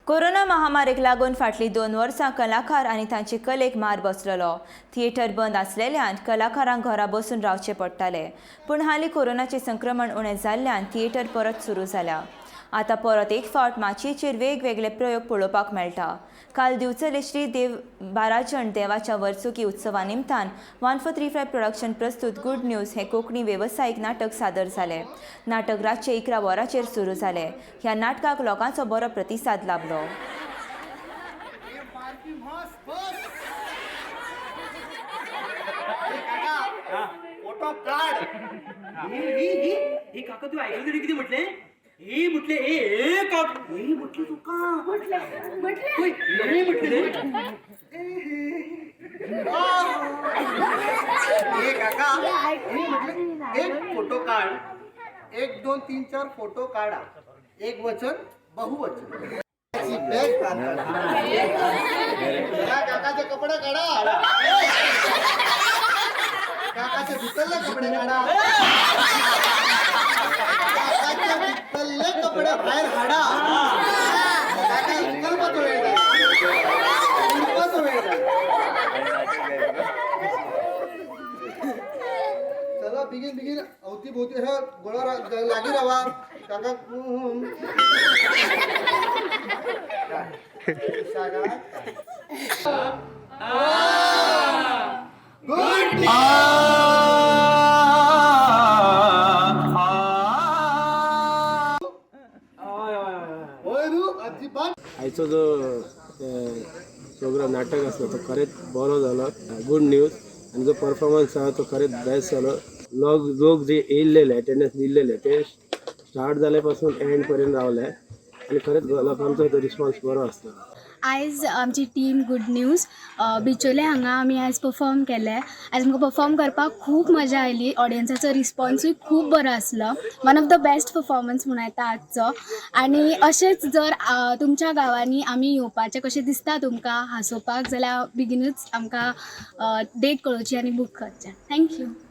Corona महामारीक लागून फाटली 2 वर्सां कलाकार आनी तांचे कलेक मार बसलेलो। थिएटर बंद आसलेल्यान कलाकारांक घरा बसून रावचे पडटाले। पूण हालीं कोरोनाचें संक्रमण उणें जाल्ल्यान थिएटर परत सुरू जाल्या। आतां परत एक फावट माचयेचेर वेगवेगळे प्रयोग पळोवपाक मेळटा। काल दिवचले श्री देव बाराचण देवाच्या वर्सुकी उत्सवा निमतान 1435 प्रोडक्शन प्रस्तुत गुड न्यूज हे कोंकणी वेवसायीक नाटक सादर जालें। नाटक रातचे 11 वरांचेर सुरू जालें। ह्या नाटकाक लोकांचो बरो प्रतिसाद लाभलो। फोटो काढ। हे काका तू ऐकलं तरी किती म्हटले? हे म्हटले हे काका हे म्हटले तू का म्हटले नाही म्हटले हे काका हे म्हटले एक फोटो काढ, 1 2 3 4 फोटो काढा, एक वचन बहुवचन। काकाचे कपडे काढा, काकाचे भितरले कपडे काढा, काकाचे भितरले कपडे बाहेर काढा। काका विकल्पाचा वेळ चला बिगिन अवती भोवती हे गोळा लागी राहा काका। आयचो जो प्रोग्राम नाटक आसलो तो खरेंच बरो जालो, गुड न्यूज, आनी जो परफॉर्मन्स आसा तो खरेंच बेस्ट जालो। लोक जे येयल्लेले एटेंडन्स दिल्लेले ते स्टार्ट जाले पासून एंड पर्यंत रावले आनी खरेंच लोकांचो तो रिस्पॉन्स बरो आसलो। आयज आमची टीम गुड न्यूज बिचोले हांगा आमी आयज परफॉर्म केले। आयज आमकां परफॉर्म करपाक खूब मजा आयली। ऑडियन्साचो रिस्पॉन्सूय खूब बरो आसलो। One of the best performance म्हणून येता आजचो। आनी अशेंच जर तुमच्या गांवांनी आमी येवपाचें कशें दिसता तुमकां हांसोवपाक जाल्यार बेगीनूच आमकां डेट कळोवची आनी बूक करचें। थँक्यू।